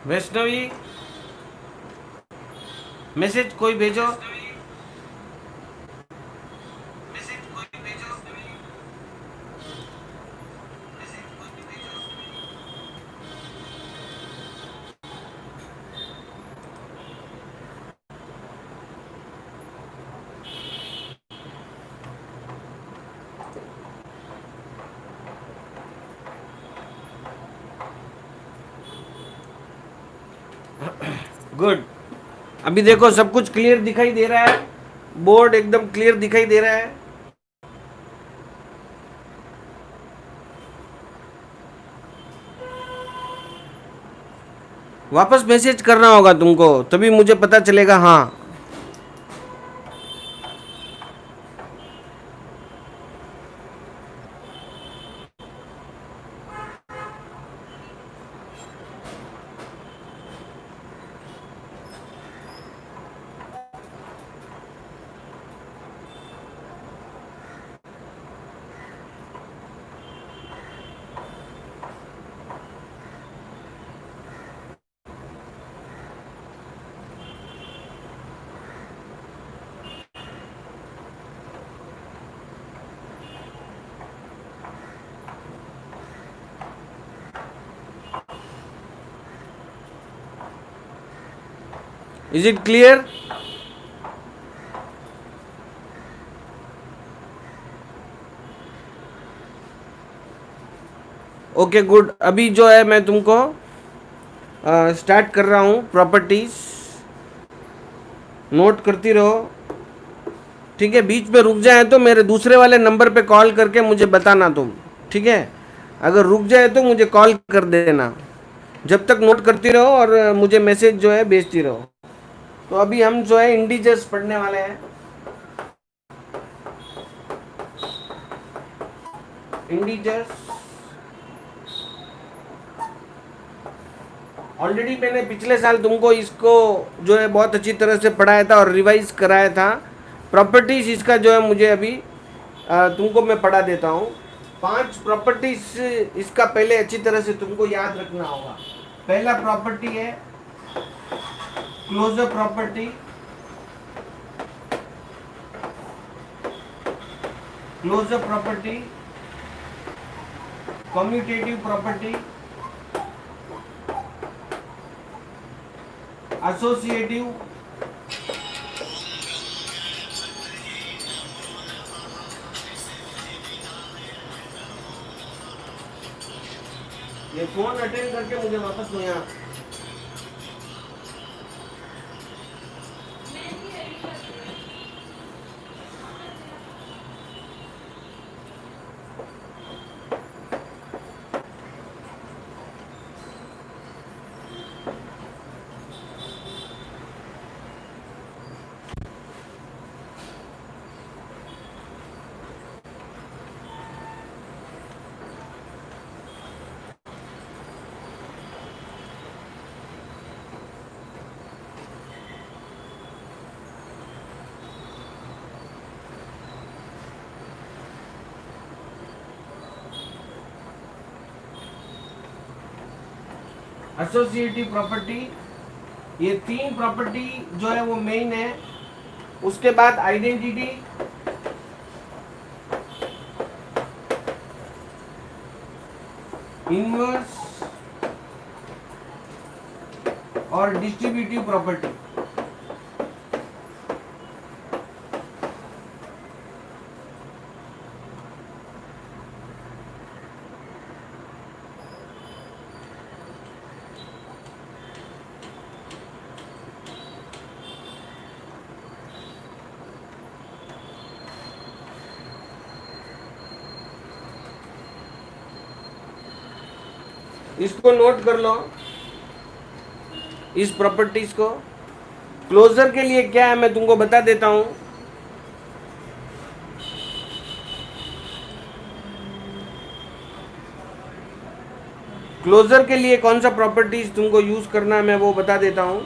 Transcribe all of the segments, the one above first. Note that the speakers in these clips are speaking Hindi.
वैष्णवी मैसेज कोई भेजो। गुड। अभी देखो सब कुछ क्लियर दिखाई दे रहा है, बोर्ड एकदम क्लियर दिखाई दे रहा है। वापस मैसेज करना होगा तुमको, तभी मुझे पता चलेगा। हाँ, is it clear? Okay good. अभी जो है मैं तुमको स्टार्ट कर रहा हूँ। प्रॉपर्टीज नोट करती रहो, ठीक है? बीच में रुक जाए तो मेरे दूसरे वाले नंबर पे कॉल करके मुझे बताना तुम, ठीक है? अगर रुक जाए तो मुझे कॉल कर देना। जब तक नोट करती रहो और मुझे मैसेज जो है भेजती रहो। तो अभी हम जो है इंडिजर्स पढ़ने वाले हैं। इंडिजर्स ऑलरेडी मैंने पिछले साल तुमको इसको जो है बहुत अच्छी तरह से पढ़ाया था और रिवाइज कराया था। प्रॉपर्टीज इसका जो है मुझे अभी तुमको मैं पढ़ा देता हूँ। 5 प्रॉपर्टीज इसका पहले अच्छी तरह से तुमको याद रखना होगा। पहला प्रॉपर्टी है closure property, closure property, commutative property, associative, ये फोन अटेंड करके मुझे वापस नहीं आ। एसोसिएटिव प्रॉपर्टी, ये 3 प्रॉपर्टी जो है वो मेन है। उसके बाद आइडेंटिटी, इनवर्स और डिस्ट्रीब्यूटिव प्रॉपर्टी। इसको नोट कर लो, इस प्रॉपर्टीज को। क्लोजर के लिए क्या है मैं तुमको बता देता हूं। क्लोजर के लिए कौन सा प्रॉपर्टीज तुमको यूज करना है मैं वो बता देता हूं।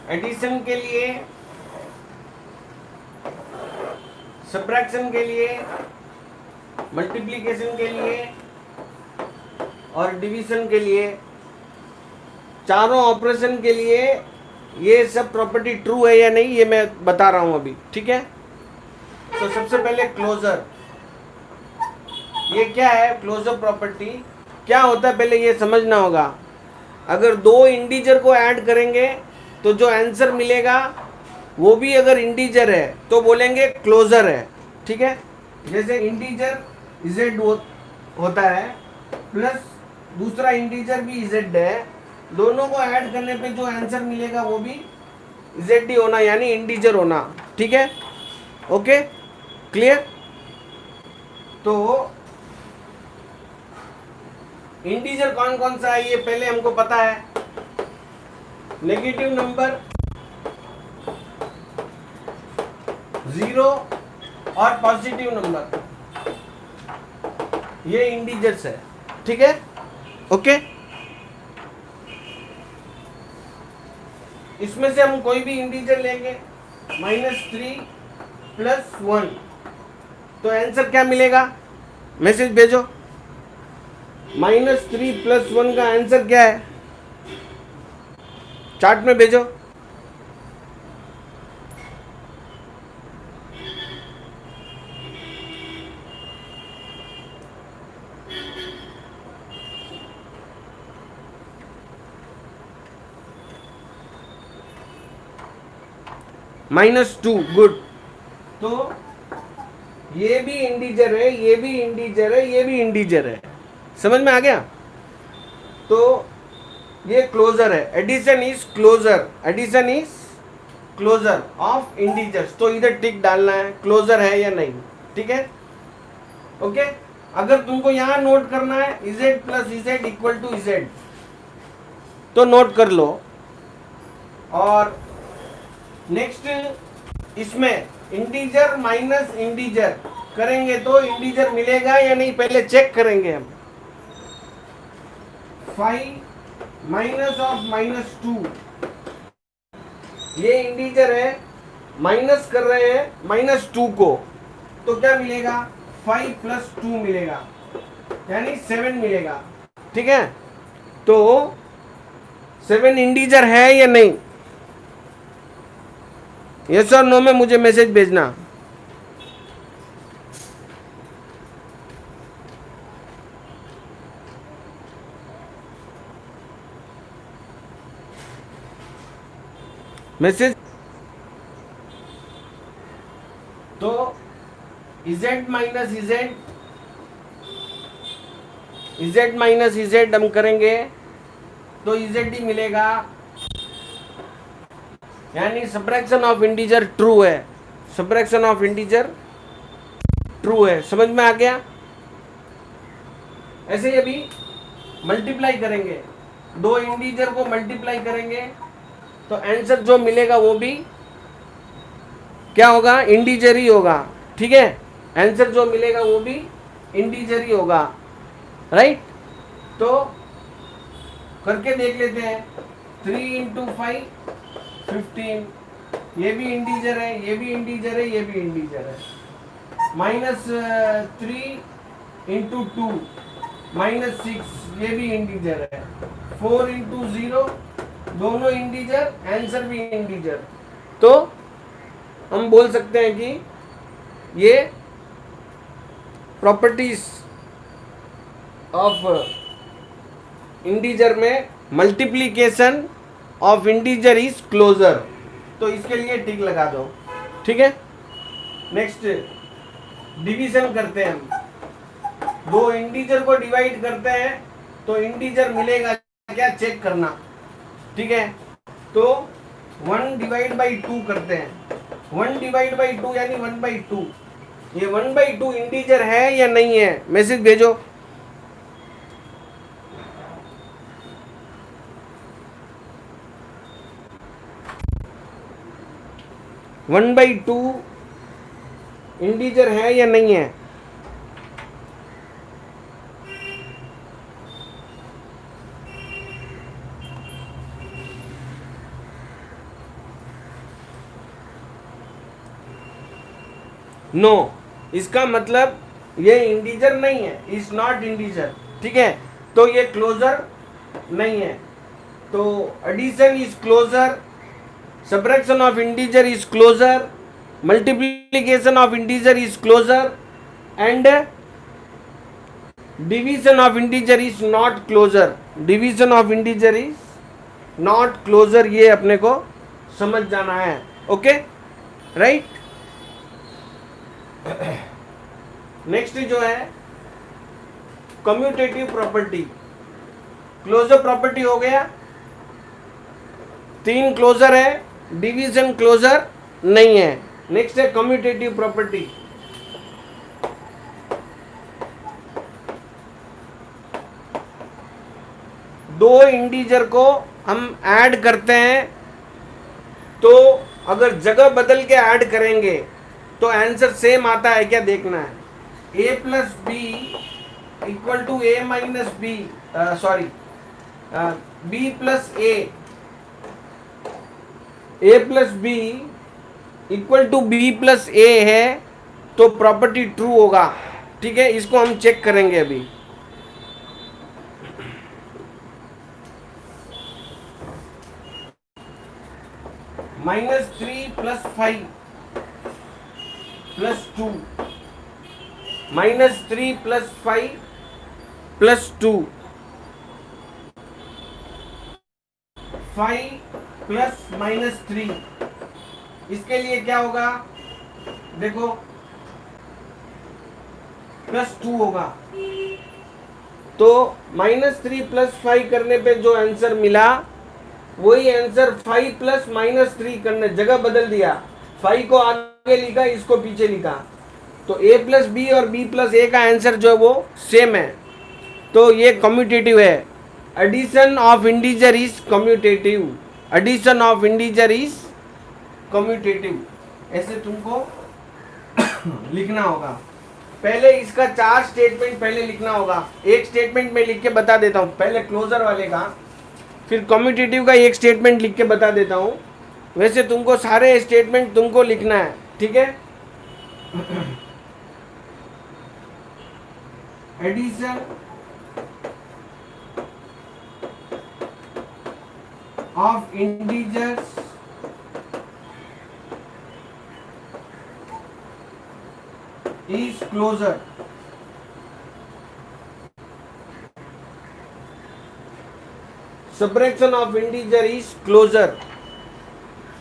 एडिशन के लिए सब्ट्रैक्शन के लिए, मल्टीप्लिकेशन के लिए और डिवीजन के लिए, चारों ऑपरेशन के लिए ये सब प्रॉपर्टी ट्रू है या नहीं ये मैं बता रहा हूं अभी, ठीक है। तो सबसे पहले क्लोजर, ये क्या है क्लोजर प्रॉपर्टी, क्या होता है पहले ये समझना होगा। अगर दो इंटीजर को ऐड करेंगे तो जो आंसर मिलेगा वो भी अगर इंटीजर है तो बोलेंगे क्लोजर है, ठीक है। जैसे इंटीजर z होता है प्लस दूसरा इंटीजर भी z है, दोनों को ऐड करने पे जो आंसर मिलेगा वो भी z ही होना, यानी इंटीजर होना, ठीक है। Okay, clear. तो इंटीजर कौन कौन सा है ये पहले हमको पता है। नेगेटिव नंबर, 0 और पॉजिटिव नंबर, ये इंटीजर्स है, ठीक है। ओके, इसमें से हम कोई भी इंटीजर लेंगे, -3 + 1, तो आंसर क्या मिलेगा, मैसेज भेजो। -3 + 1 का आंसर क्या है, चार्ट में भेजो। -2, गुड। तो ये भी इंटीजर है, ये भी इंटीजर है, ये भी इंटीजर है, समझ में आ गया। तो ये क्लोजर है, addition is closure, addition is closure of integers. तो इधर टिक डालना है क्लोजर है या नहीं, ठीक है। ओके, अगर तुमको यहां नोट करना है z + z = z, तो नोट कर लो। और नेक्स्ट इसमें इंटीजर माइनस इंटीजर करेंगे तो इंटीजर मिलेगा या नहीं पहले चेक करेंगे हम। 5 - -2, ये इंटीजर है, माइनस कर रहे हैं -2 को, तो क्या मिलेगा 5 + 2 मिलेगा, यानी 7 मिलेगा, ठीक है। तो 7 इंटीजर है या नहीं, यस और नो में मुझे मैसेज भेजना। मैसेज। तो z - z हम करेंगे तो z ही मिलेगा, यानी सब्ट्रैक्शन ऑफ इंटीजर ट्रू है, सब्ट्रैक्शन ऑफ इंटीजर ट्रू है, समझ में आ गया। ऐसे ही अभी मल्टीप्लाई करेंगे, दो इंटीजर को मल्टीप्लाई करेंगे तो आंसर जो मिलेगा वो भी क्या होगा, इंटीजर ही होगा, ठीक है। आंसर जो मिलेगा वो भी इंटीजर ही होगा, राइट। तो करके देख लेते हैं। 3 × 5 15, ये भी इंटीजर है, ये भी इंटीजर है, ये भी इंटीजर है। -3 × 2 -6, ये भी इंटीजर है। 4 × 0, दोनों इंटीजर, आंसर भी इंटीजर। तो हम बोल सकते हैं कि ये प्रॉपर्टीज ऑफ इंटीजर में multiplication of integer is closure, तो इसके लिए टिक लगा दो, ठीक है। नेक्स्ट डिवीजन करते हैं हम, दो इंटीजर को डिवाइड करते हैं तो इंटीजर मिलेगा क्या चेक करना, ठीक है। तो 1/2 करते हैं, 1/2 यानी 1/2, ये 1/2 इंटीजर है या नहीं है, मैसेज भेजो। वन बाई टू इंटीजर है या नहीं है, नो, इसका मतलब ये इंटीजर नहीं है, इज नॉट इंटीजर, ठीक है, तो ये क्लोजर नहीं है। तो addition is closure, subtraction of integer is closure, multiplication of integer is closure and division of integer is not closure. Division of integer is not closure, ये अपने को समझ जाना है। Okay, right. नेक्स्ट जो है कम्यूटेटिव प्रॉपर्टी। क्लोजर प्रॉपर्टी हो गया, 3 क्लोजर है, डिवीजन क्लोजर नहीं है। नेक्स्ट है कम्यूटेटिव प्रॉपर्टी। दो इंटीजर को हम ऐड करते हैं, तो अगर जगह बदल के ऐड करेंगे तो आंसर सेम आता है क्या देखना है। a plus b equal to A minus b, sorry b plus a plus b equal to b plus a है, तो प्रॉपर्टी ट्रू होगा, ठीक है। इसको हम चेक करेंगे अभी। -3 + 5 + 2, -3 + 5 + 2, 5 + -3, इसके लिए क्या होगा देखो, +2 होगा। तो -3 + 5 करने पे जो आंसर मिला वही आंसर 5 + -3 करने, जगह बदल दिया, 5 को आगे लिखा, इसको पीछे लिखा, तो a + b और b + a का आंसर जो है वो सेम है, तो ये कम्यूटेटिव है। Addition of integer is commutative, addition of integer is commutative, ऐसे तुमको लिखना होगा। पहले इसका 4 स्टेटमेंट पहले लिखना होगा, एक स्टेटमेंट में लिख के बता देता हूँ, पहले क्लोजर वाले का, फिर कम्यूटेटिव का एक स्टेटमेंट लिख के बता देता हूँ। वैसे तुमको सारे स्टेटमेंट तुमको लिखना है, ठीक है। Addition of integers is closure, subtraction of integer is closure,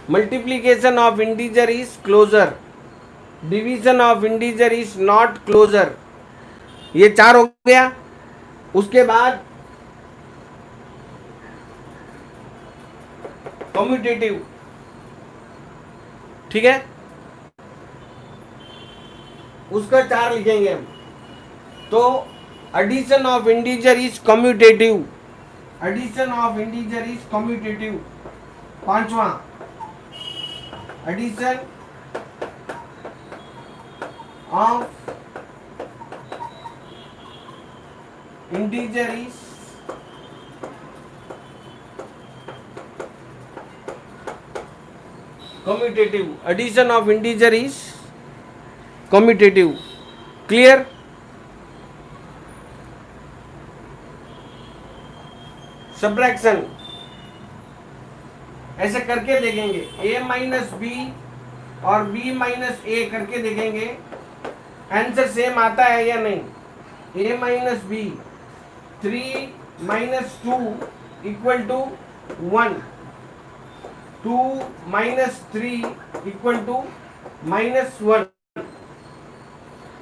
multiplication of integer is closure, division of integer is not closure। ये 4 हो गया। उसके बाद कम्यूटेटिव, ठीक है, उसका 4 लिखेंगे हम। तो addition of integer is commutative, addition of integer is commutative. 5वां, addition of integer is commutative, addition of integer is commutative. Clear? Subtraction ऐसे करके देखेंगे, a - b और b - a करके देखेंगे आंसर सेम आता है या नहीं। a - b, 3 - 2 = 1, 2 - 3 = -1।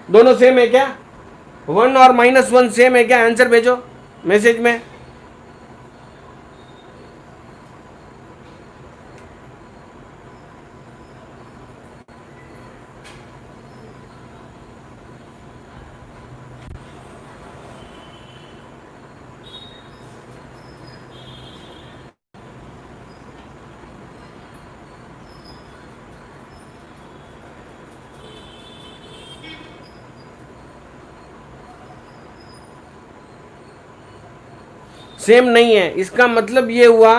दोनों सेम है क्या? 1 और -1 सेम है क्या? आंसर भेजो मैसेज में। सेम नहीं है, इसका मतलब ये हुआ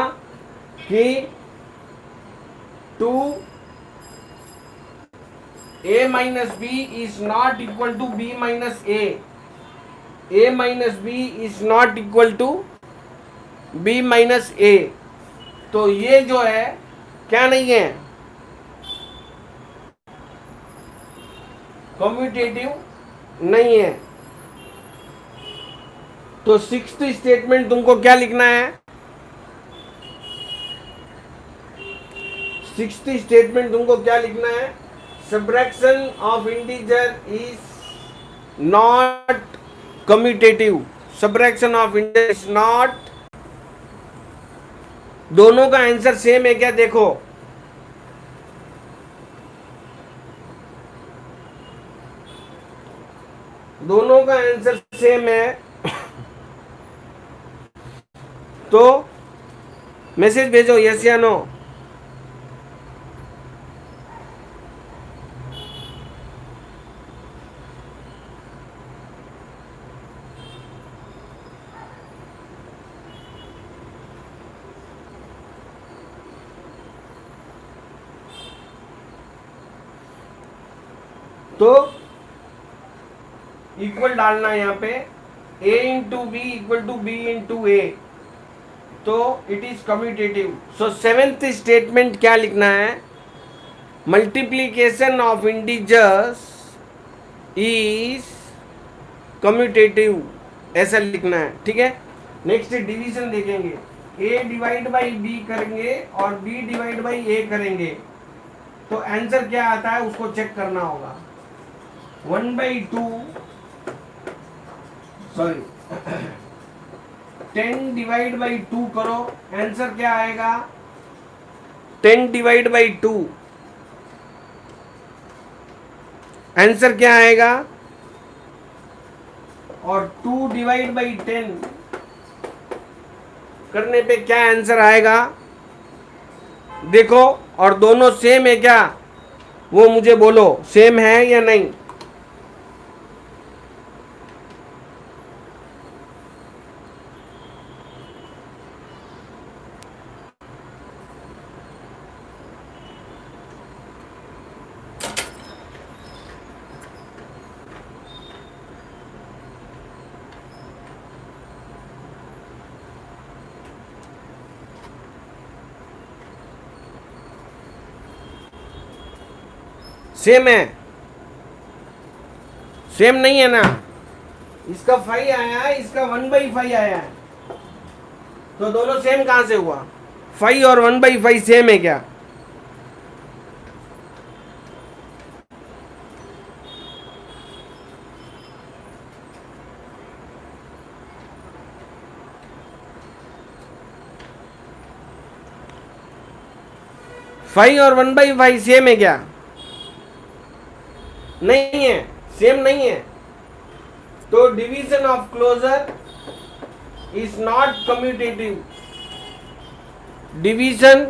कि 2 a minus b is not equal to b minus a minus b is not equal to b minus a। तो ये जो है क्या नहीं है, कम्यूटेटिव नहीं है। तो सिक्स्थ स्टेटमेंट तुमको क्या लिखना है, सिक्स्थ स्टेटमेंट तुमको क्या लिखना है, subtraction of integer is not commutative, subtraction of integer is not. दोनों का आंसर सेम है क्या, देखो दोनों का आंसर सेम है। तो मैसेज भेजो यस या नो। तो इक्वल डालना है यहाँ पे, a into b equal to b into a, तो it is commutative. So seventh statement क्या लिखना है, multiplication of integers is commutative, ऐसा लिखना है, ठीक है। नेक्स्ट डिवीजन देखेंगे, a डिवाइड बाई b करेंगे और b डिवाइड बाई a करेंगे, तो आंसर क्या आता है उसको चेक करना होगा। 1/2 सॉरी 10 डिवाइड बाई 2 करो, आंसर क्या आएगा 10 डिवाइड बाई 2, आंसर क्या आएगा, और 2 डिवाइड बाई 10 करने पे क्या आंसर आएगा देखो। और दोनों सेम है क्या, वो मुझे बोलो सेम है या नहीं। सेम है, सेम नहीं है ना, इसका 5 आया है, इसका 1/5 आया है, तो दोनों सेम कहां से हुआ, 5 और 1/5 सेम है क्या। फाइव और 1/5 सेम है क्या, नहीं है, सेम नहीं है। तो division of closure is not commutative, division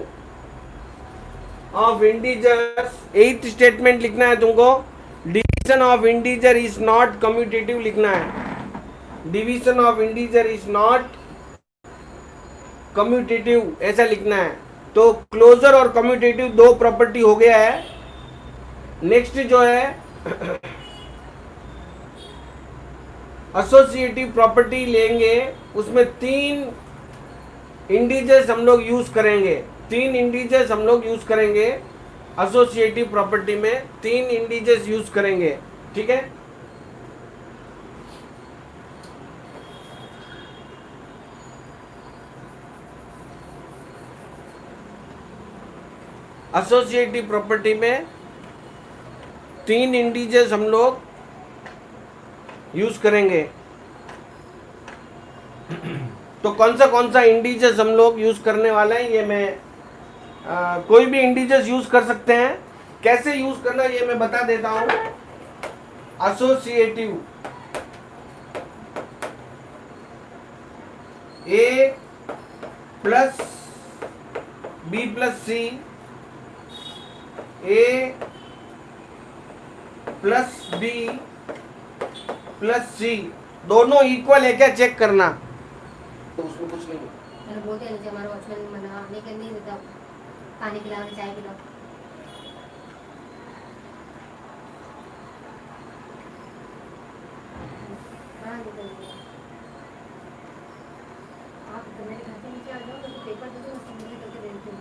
of integers, eighth statement लिखना है तुमको, division of integer is not commutative लिखना है, division of integer is not commutative ऐसा लिखना है। तो क्लोजर और कम्यूटेटिव दो प्रॉपर्टी हो गया है। नेक्स्ट जो है एसोसिएटिव प्रॉपर्टी लेंगे, उसमें 3 इंटीजर्स हम लोग यूज करेंगे, 3 इंटीजर्स हम लोग यूज करेंगे एसोसिएटिव प्रॉपर्टी में, 3 इंटीजर्स यूज करेंगे, ठीक है। एसोसिएटिव प्रॉपर्टी में 3 इंटीजर्स हम लोग यूज करेंगे। तो कौन सा इंटीजर्स हम लोग यूज करने वाले हैं, ये मैं कोई भी इंटीजर्स यूज कर सकते हैं। कैसे यूज करना ये मैं बता देता हूं। Associative a plus b plus C, a plus b plus c, दोनों इक्वल है क्या चेक करना। तो उसमें कुछ नहीं है, बोलते हैं हमारा वॉचमैन मना नहीं देता, पानी पिलाओ चाय पिलाओ। निकल गया। आप मेरे घर से नीचे आ जाओ, मुझे पेपर दे दो, मैं सिग्नेचर करके दे देती हूँ।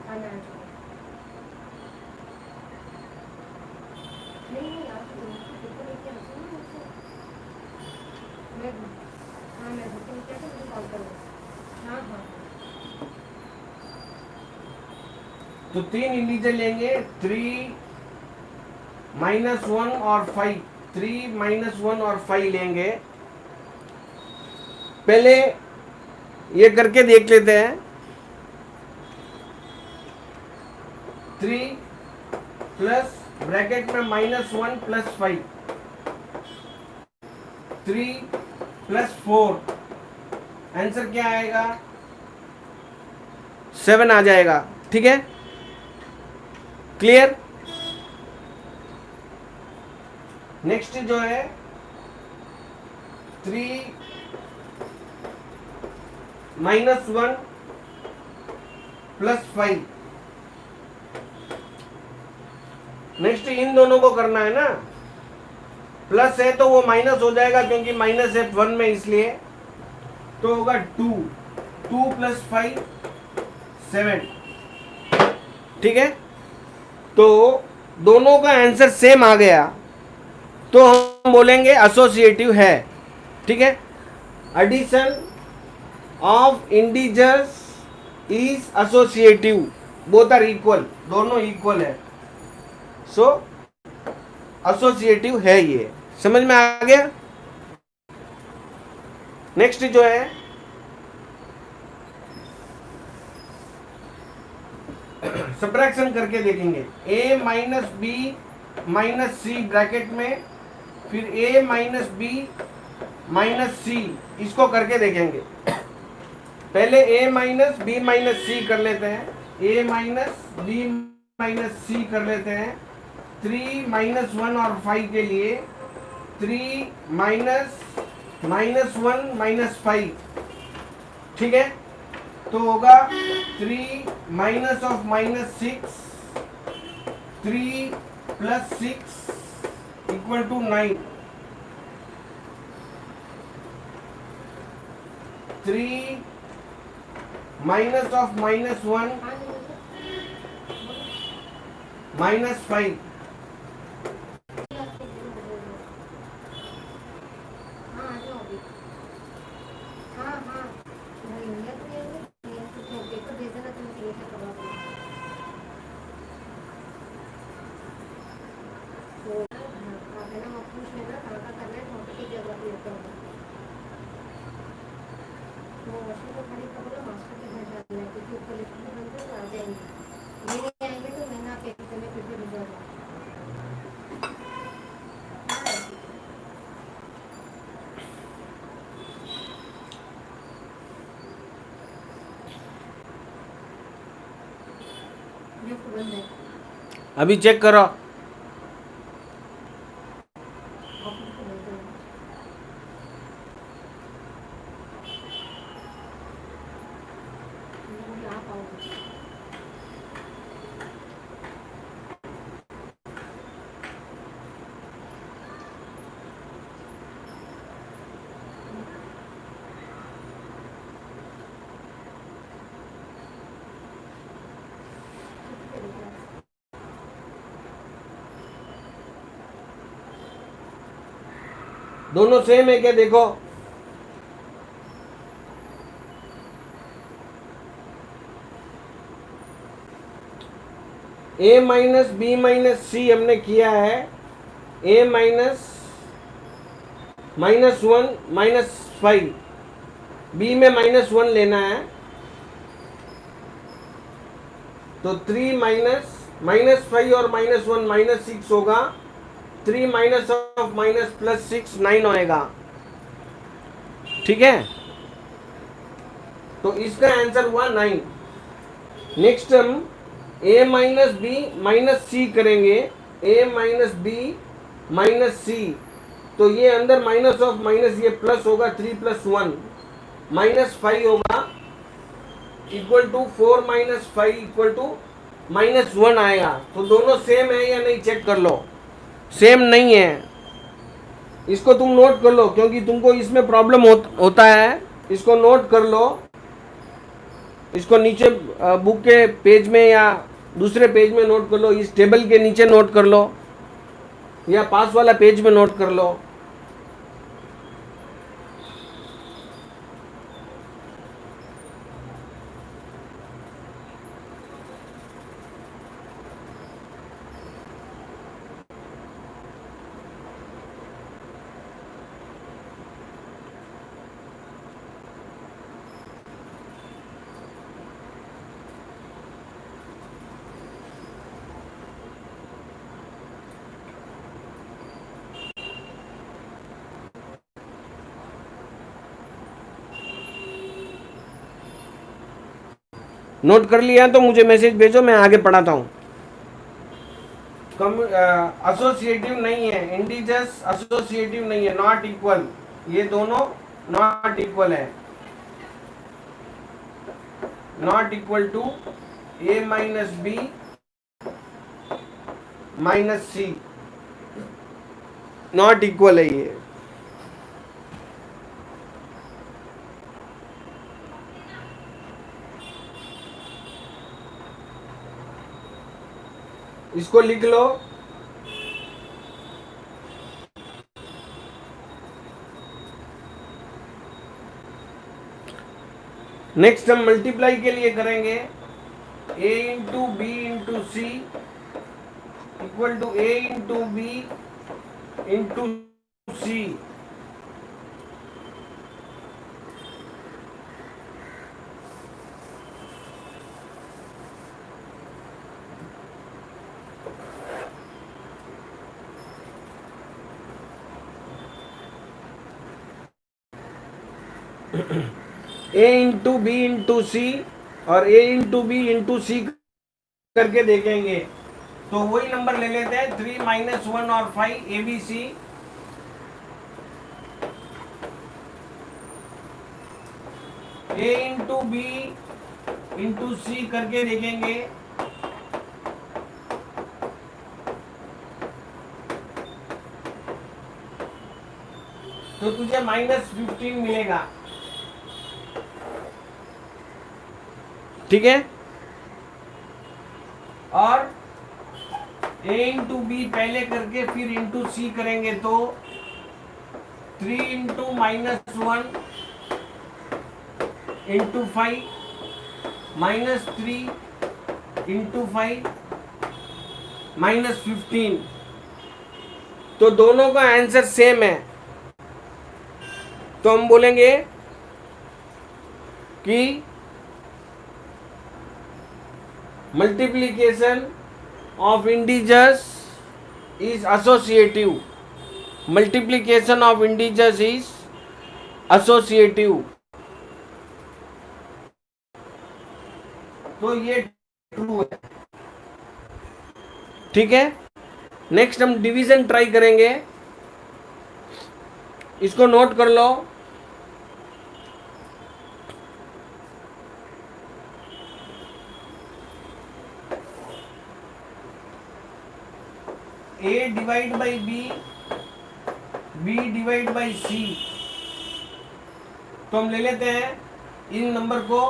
हाँ मैं आ जाऊँ। नहीं आप पेपर लेके आ जाओ ना मुझसे। मैं हाँ मैं घर से नीचे आके मुझे कॉल करो। हाँ हाँ तो 3 इंटीजर लेंगे, 3 -1 और 5, 3 -1 और 5 लेंगे। पहले ये करके देख लेते हैं। 3 प्लस ब्रैकेट में -1 प्लस 5, 3 प्लस 4, आंसर क्या आएगा? 7 आ जाएगा। ठीक है, क्लियर। नेक्स्ट जो है 3 -1 प्लस 5, नेक्स्ट इन दोनों को करना है ना। प्लस है तो वो माइनस हो जाएगा क्योंकि माइनस है 1 में, इसलिए तो होगा 2 प्लस 5 7। ठीक है, तो दोनों का आंसर सेम आ गया तो हम बोलेंगे एसोसिएटिव है। ठीक है, addition of integers is associative, both are equal, दोनों इक्वल है, सो एसोसिएटिव है। ये समझ में आ गया। नेक्स्ट जो है सब्ट्रैक्शन करके देखेंगे। a minus B minus C bracket में, फिर a minus B minus C, इसको करके देखेंगे। पहले a minus B minus C कर लेते हैं, a minus B minus C कर लेते हैं। 3 -1 और 5 के लिए 3 -1 -5, ठीक है, तो होगा 3 minus of -6, 3 plus 6 equal to 9, 3 minus of -1 हाँ नहीं बोलो। -5, हाँ आ जाओ अभी। हाँ हाँ भैया तो ये पेपर भेज देना, तुम सिग्नेचर करवा देना। तो आप है ना, आप पूछ लेना कहाँ का करना है, कॉम्पिटिटिव ज्योग्राफी होता होगा। तो वर्षों को खाली का बोला मास्टर के घर जाना है, क्योंकि ऊपर लिस्ट में बनते तो आ जाएंगे, ये नहीं आएंगे तो मैं ना पेपर में फिर से भिजवा दूँ। लिफ्ट बंद है। अभी चेक करो। ऑफिस को बंद है। मैं बोली आप आओगे। दोनों सेम है क्या? देखो, a माइनस बी माइनस सी हमने किया है, a माइनस -1 -5, b में -1 लेना है, तो 3 -5 और -1 -6 होगा, 3 माइनस ऑफ माइनस प्लस 6 9 होएगा। ठीक है, तो इसका आंसर हुआ 9। नेक्स्ट हम a माइनस बी माइनस सी करेंगे, a माइनस बी माइनस सी, तो ये अंदर माइनस ऑफ माइनस ये प्लस होगा, 3 + 1 -5 होगा, इक्वल टू 4 - 5 इक्वल टू -1 आएगा। तो दोनों सेम है या नहीं चेक कर लो। सेम नहीं है, इसको तुम नोट कर लो, क्योंकि तुमको इसमें प्रॉब्लम होता है। इसको नोट कर लो, इसको नीचे बुक के पेज में या दूसरे पेज में नोट कर लो, इस टेबल के नीचे नोट कर लो या पास वाला पेज में नोट कर लो। नोट कर लिया तो मुझे मैसेज भेजो, मैं आगे पढ़ाता हूँ। एसोसिएटिव नहीं है, इंटीजर्स एसोसिएटिव नहीं है, नॉट इक्वल, ये दोनों नॉट इक्वल है। Not equal to A minus B minus C, not equal है ये। इसको लिख लो। नेक्स्ट हम मल्टीप्लाई के लिए करेंगे, a into b into c equal to a into b into c. a into b into c और a into b into c करके देखेंगे तो वही नंबर ले लेते हैं, 3 माइनस 1 और 5 a b c. a into b into c करके देखेंगे तो तुझे -15 मिलेगा, ठीक है। और a इंटू बी पहले करके फिर इंटू सी करेंगे तो 3 इंटू -1 इंटू 5 -3 इंटू 5 -15। तो दोनों का आंसर सेम है, तो हम बोलेंगे कि multiplication of integers is associative. Multiplication of integers is associative. तो ये ट्रू है, ठीक है। नेक्स्ट हम डिवीजन ट्राई करेंगे, इसको नोट कर लो। a divide by b divide by c. तो हम ले लेते हैं इन नंबर को,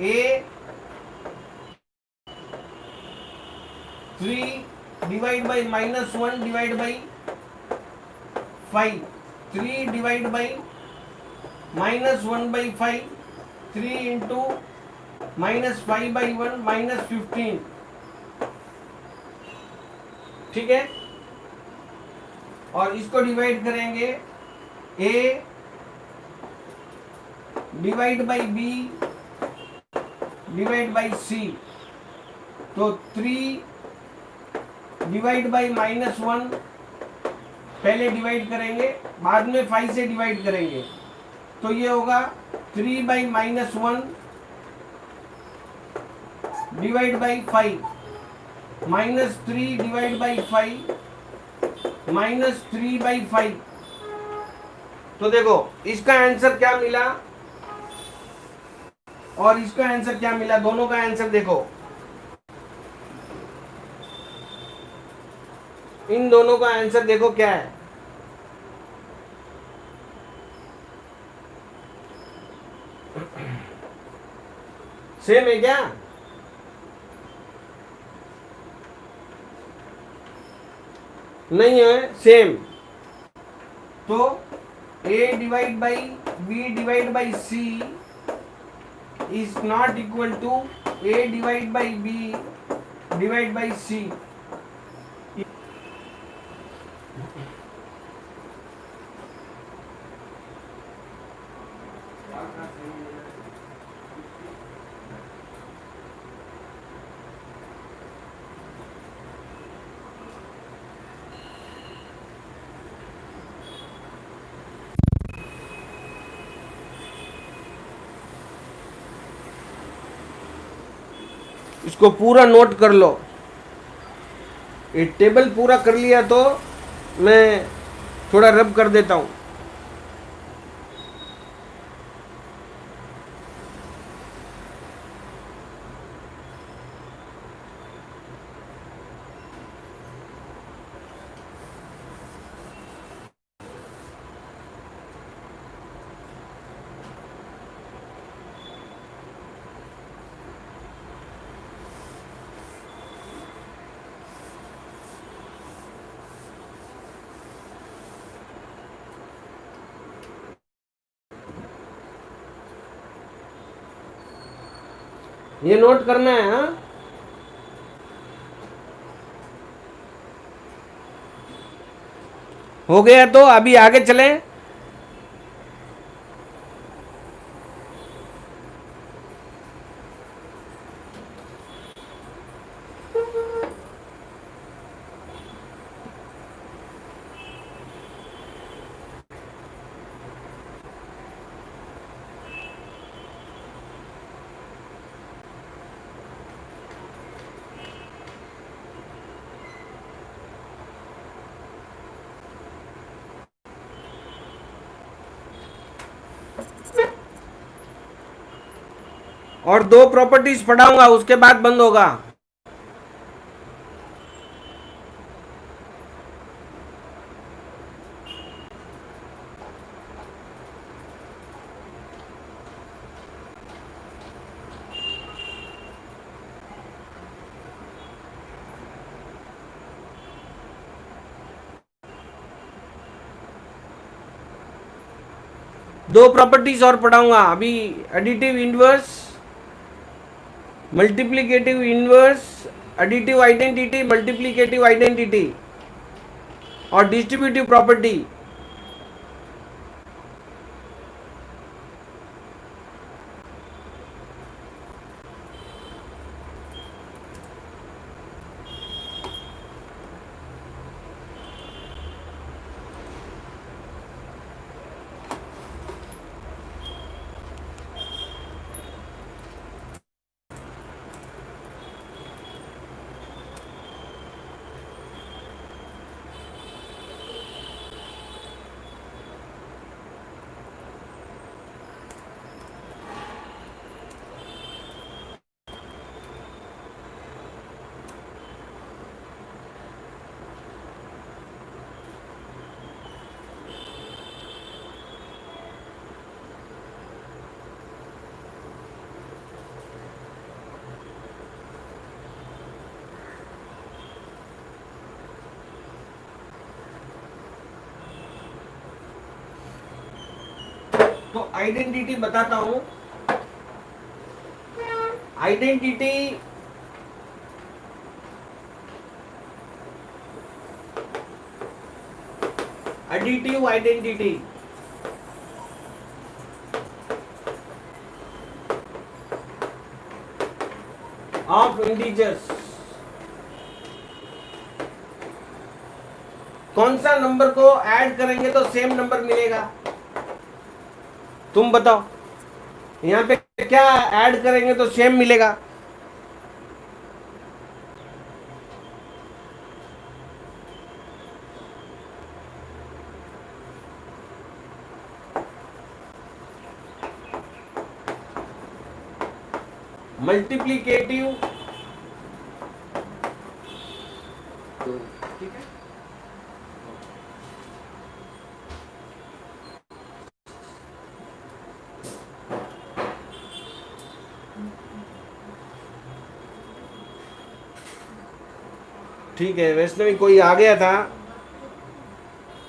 a 3 divide by -1 divide by 5, 3 divide by -1 by 5, 3 into -5 by 1 -15, ठीक है। और इसको डिवाइड करेंगे, a divide by b divide by c. तो 3 डिवाइड बाई -1 पहले डिवाइड करेंगे, बाद में 5 से डिवाइड करेंगे, तो ये होगा 3 by -1 divide by 5 -3 divide by 5 -3 by 5। तो देखो इसका आंसर क्या मिला और इसका आंसर क्या मिला, दोनों का आंसर देखो। इन दोनों का आंसर देखो क्या है। सेम है क्या? नहीं है सेम। तो a divide by b divide by c is not equal to a divide by b divide by c। इसको पूरा नोट कर लो। ये टेबल पूरा कर लिया तो मैं थोड़ा रब कर देता हूं। ये नोट करना है। हाँ, हो गया तो अभी आगे चलें। और दो प्रॉपर्टीज पढ़ाऊंगा उसके बाद बंद होगा। दो प्रॉपर्टीज और पढ़ाऊंगा अभी। Additive inverse, multiplicative inverse, additive identity, multiplicative identity और डिस्ट्रीब्यूटिव प्रॉपर्टी। तो आइडेंटिटी बताता हूं। Identity additive identity of integers. कौन सा नंबर को ऐड करेंगे तो सेम नंबर मिलेगा? तुम बताओ। यहां पे क्या ऐड करेंगे तो सेम मिलेगा? मल्टीप्लिकेटिव, ठीक है। ठीक है वैष्णवी, कोई आ गया था,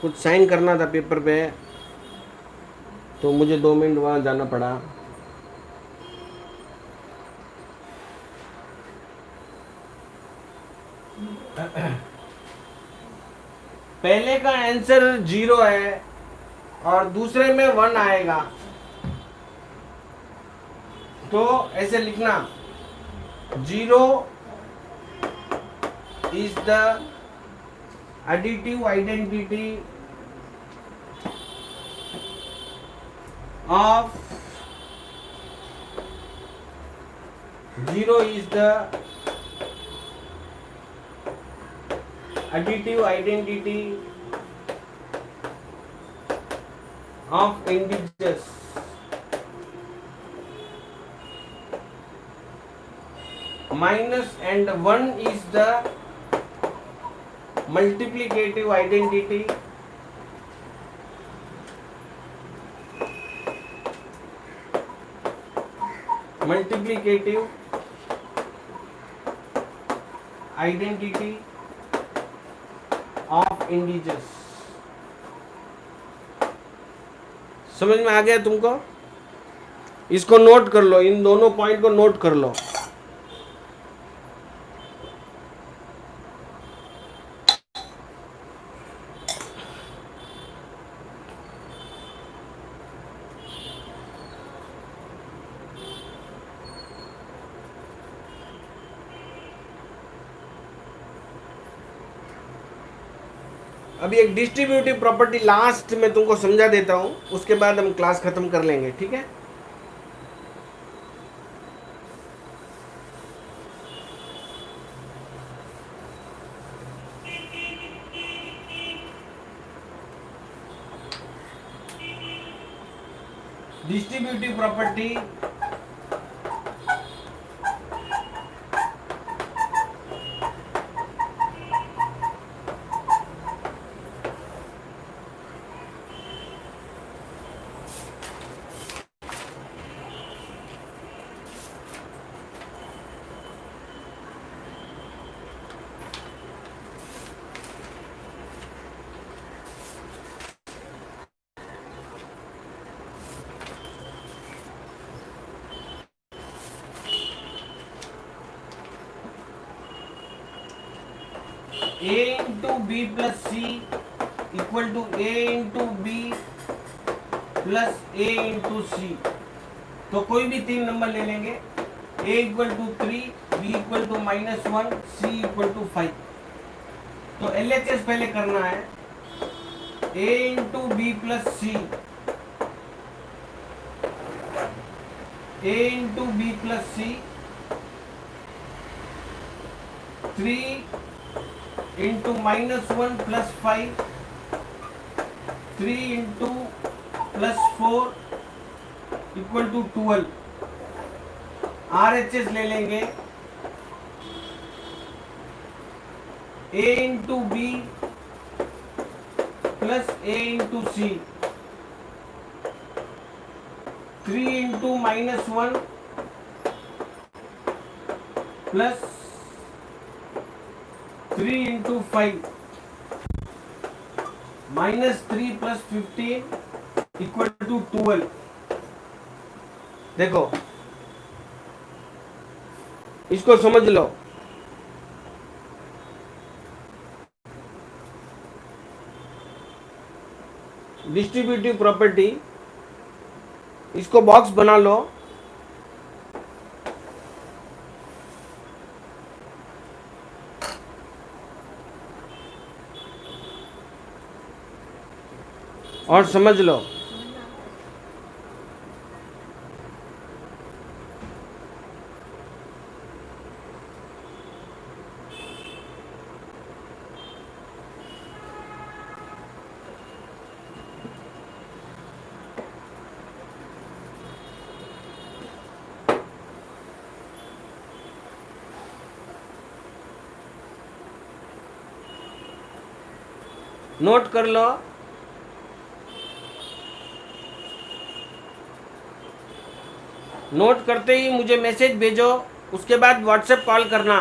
कुछ साइन करना था पेपर पे, तो मुझे 2 मिनट वहाँ जाना पड़ा। पहले का आंसर 0 है और दूसरे में 1 आएगा, तो ऐसे लिखना 0 is the additive identity of 0 is the additive identity of integers. Minus and 1 is the multiplicative identity of integers. समझ में आ गया तुमको? इसको नोट कर लो, इन दोनों पॉइंट को नोट कर लो। अभी एक डिस्ट्रीब्यूटिव प्रॉपर्टी लास्ट में तुमको समझा देता हूं, उसके बाद हम क्लास खत्म कर लेंगे, ठीक है? Distributive property a into b plus c equal to a into b plus a into c। तो कोई भी 3 नंबर ले लेंगे, a equal to 3, b equal to -1, c equal to 5। तो LHS पहले करना है, a into B plus C, a into B plus C, 3 into -1 plus 5, 3 into plus 4 equal to 12। RHS ले लेंगे, a into B plus a into C, 3 into -1 plus 3 into 5, -3 plus 15 equal to 12। देखो इसको समझ लो, डिस्ट्रीब्यूटिव प्रॉपर्टी, इसको बॉक्स बना लो। और समझ लो, नोट कर लो। नोट करते ही मुझे मैसेज भेजो, उसके बाद व्हाट्सएप कॉल करना।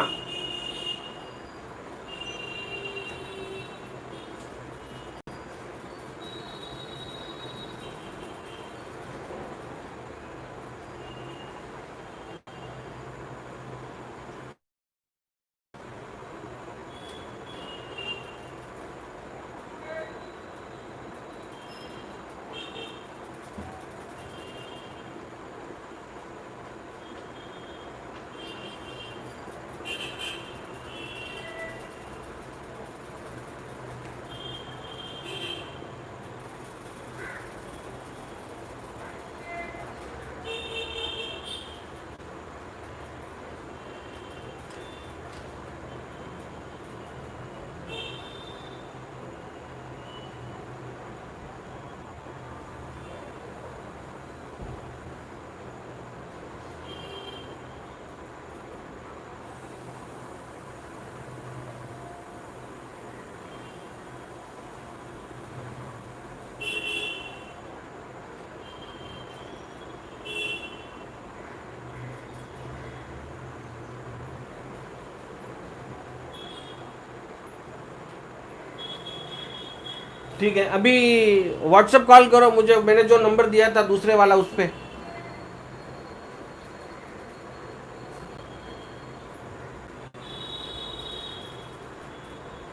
ठीक है, अभी व्हाट्सएप कॉल करो मुझे, मैंने जो नंबर दिया था दूसरे वाला उस पे।